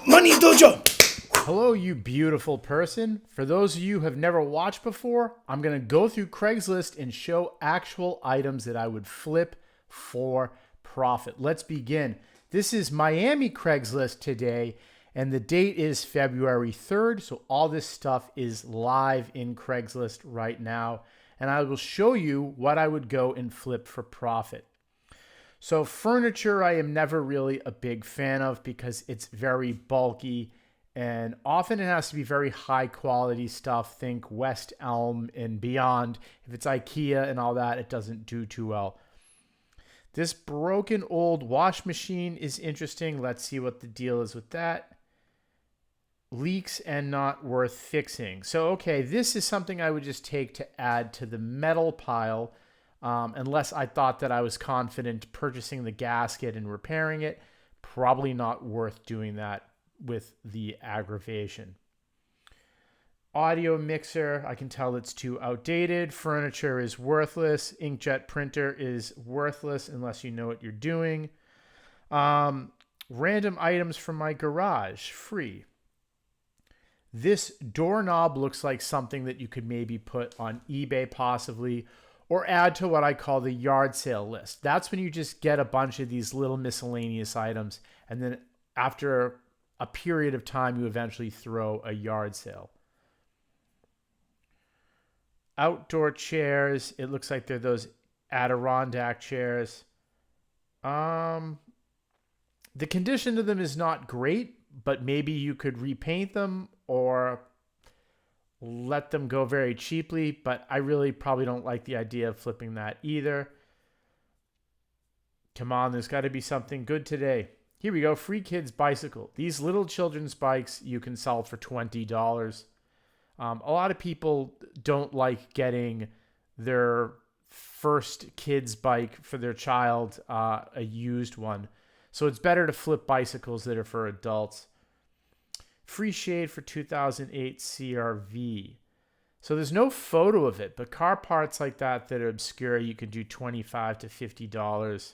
Money Dojo. Hello, you beautiful person. For those of you who have never watched before, I'm going to go through Craigslist and show actual items that I would flip for profit. Let's begin. This is Miami Craigslist today, and the date is February 3rd. So all this stuff is live in Craigslist right now, and I will show you what I would go and flip for profit. So furniture, I am never really a big fan of because it's very bulky and often it has to be very high quality stuff. Think West Elm and beyond. If it's IKEA and all that, it doesn't do too well. This broken old wash machine is interesting. Let's see what the deal is with that. Leaks and not worth fixing. So, okay, this is something I would just take to add to the metal pile. Unless I thought that I was confident purchasing the gasket and repairing it. Probably not worth doing that with the aggravation. Audio mixer, I can tell it's too outdated. Furniture is worthless. Inkjet printer is worthless unless you know what you're doing. Random items from my garage, free. This doorknob looks like something that you could maybe put on eBay possibly, or add to what I call the yard sale list. That's when you just get a bunch of these little miscellaneous items, and then after a period of time, you eventually throw a yard sale. Outdoor chairs. It looks like they're those Adirondack chairs. The condition of them is not great, but maybe you could repaint them or let them go very cheaply, but I really probably don't like the idea of flipping that either. Come on, there's got to be something good today. Here we go, free kids bicycle. These little children's bikes you can sell for $20. A lot of people don't like getting their first kid's bike for their child, a used one. So it's better to flip bicycles that are for adults. Free shade for 2008 CRV. So there's no photo of it, but car parts like that are obscure, you can do $25 to $50.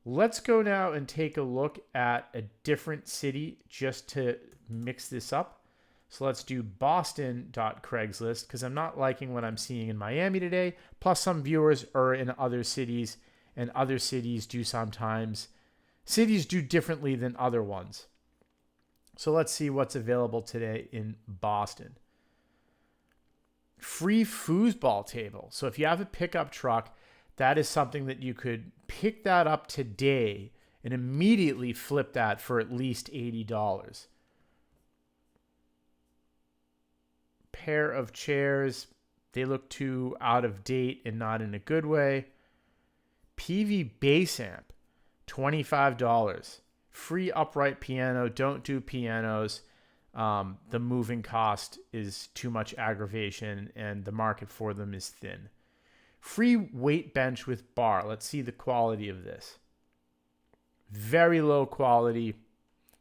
Let's go now and take a look at a different city just to mix this up. So let's do Boston.Craigslist because I'm not liking what I'm seeing in Miami today. Plus some viewers are in other cities, and other cities do sometimes. Cities do differently than other ones. So let's see what's available today in Boston. Free foosball table. So if you have a pickup truck, that is something that you could pick that up today and immediately flip that for at least $80. Pair of chairs. They look too out of date and not in a good way. PV bass amp. $25. Free upright piano. Don't do pianos. The moving cost is too much aggravation and the market for them is thin. Free weight bench with bar. Let's see the quality of this. Very low quality.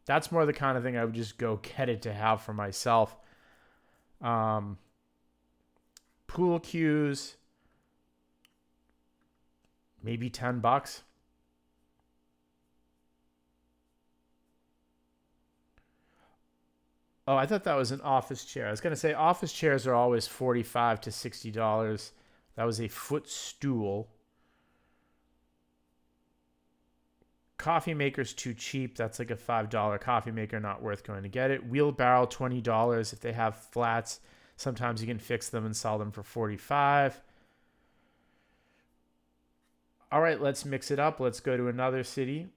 That's more the kind of thing I would just go get it to have for myself. Pool cues. Maybe $10. Oh, I thought that was an office chair. I was going to say office chairs are always $45 to $60. That was a footstool. Coffee maker's too cheap. That's like a $5 coffee maker, not worth going to get it. Wheelbarrow, $20. If they have flats, sometimes you can fix them and sell them for $45. All right, let's mix it up. Let's go to another city.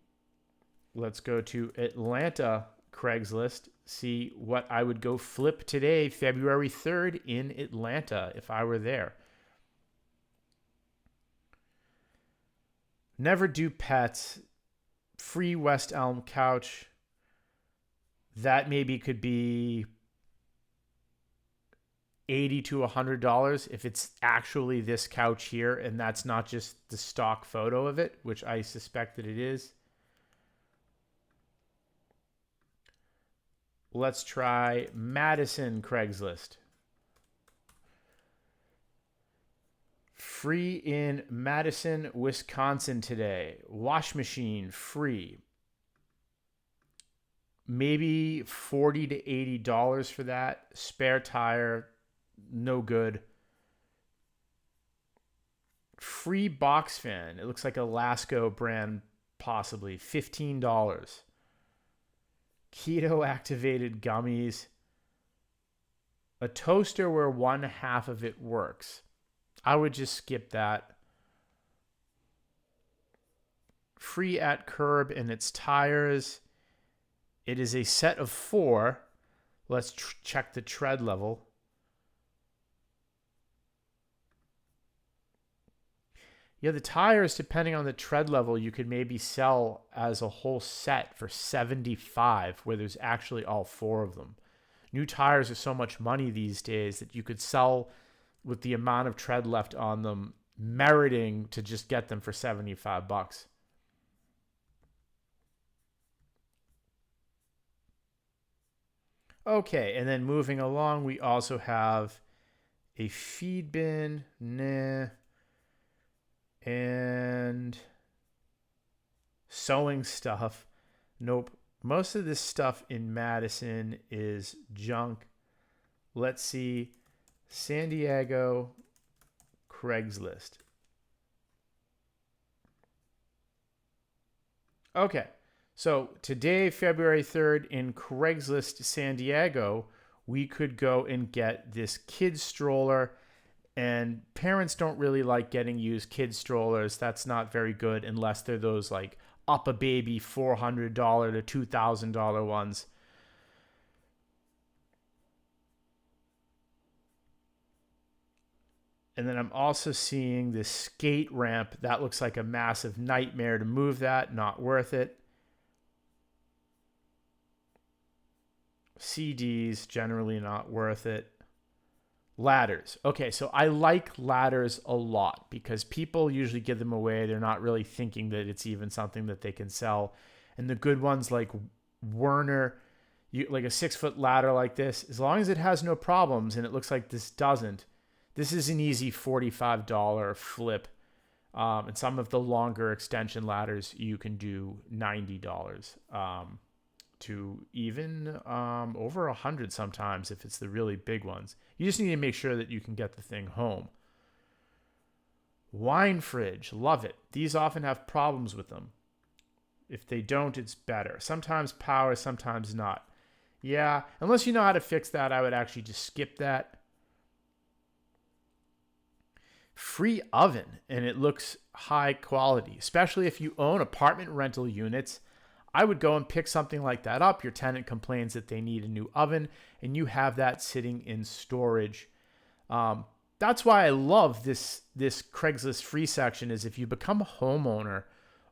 Let's go to Atlanta Craigslist. See what I would go flip today, February 3rd in Atlanta if I were there. Never do pets. Free West Elm couch. That maybe could be $80 to $100 if it's actually this couch here and that's not just the stock photo of it, which I suspect that it is. Let's try Madison Craigslist. Free in Madison, Wisconsin today. Wash machine, free. maybe $40 to $80 for that. Spare tire, no good. Free box fan. It looks like a Lasco brand, possibly. $15. Keto activated gummies. A toaster where one half of it works. I would just skip that. Free at curb and its tires. It is a set of 4. Let's check the tread level. Yeah, the tires, depending on the tread level, you could maybe sell as a whole set for $75, where there's actually all 4 of them. New tires are so much money these days that you could sell with the amount of tread left on them, meriting to just get them for $75. Okay, and then moving along, we also have a feed bin. Nah. And sewing stuff. Nope. Most of this stuff in Madison is junk. Let's see. San Diego, Craigslist. Okay. So today, February 3rd, in Craigslist, San Diego, we could go and get this kid stroller. And parents don't really like getting used kid strollers. That's not very good unless they're those like up a baby $400 to $2,000 ones. And then I'm also seeing this skate ramp. That looks like a massive nightmare to move that. Not worth it. CDs, generally not worth it. Ladders. Okay, so I like ladders a lot because people usually give them away. They're not really thinking that it's even something that they can sell. And the good ones like Werner, like a 6-foot ladder like this, as long as it has no problems, and it looks like this doesn't, this is an easy $45 flip. And some of the longer extension ladders, you can do $90. To even over 100 sometimes if it's the really big ones. You just need to make sure that you can get the thing home. Wine fridge, love it. These often have problems with them. If they don't, it's better. Sometimes power, sometimes not. Yeah, unless you know how to fix that, I would actually just skip that. Free oven, and it looks high quality, especially if you own apartment rental units. I would go and pick something like that up. Your tenant complains that they need a new oven, and you have that sitting in storage. That's why I love this Craigslist free section. Is if you become a homeowner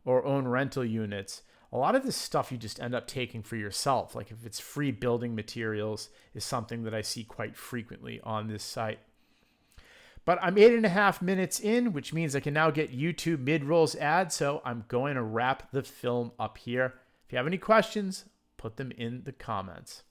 or own rental units, a lot of this stuff you just end up taking for yourself. Like if it's free building materials is something that I see quite frequently on this site. But I'm 8.5 minutes in, which means I can now get YouTube mid-rolls ads. So I'm going to wrap the film up here. If you have any questions, put them in the comments.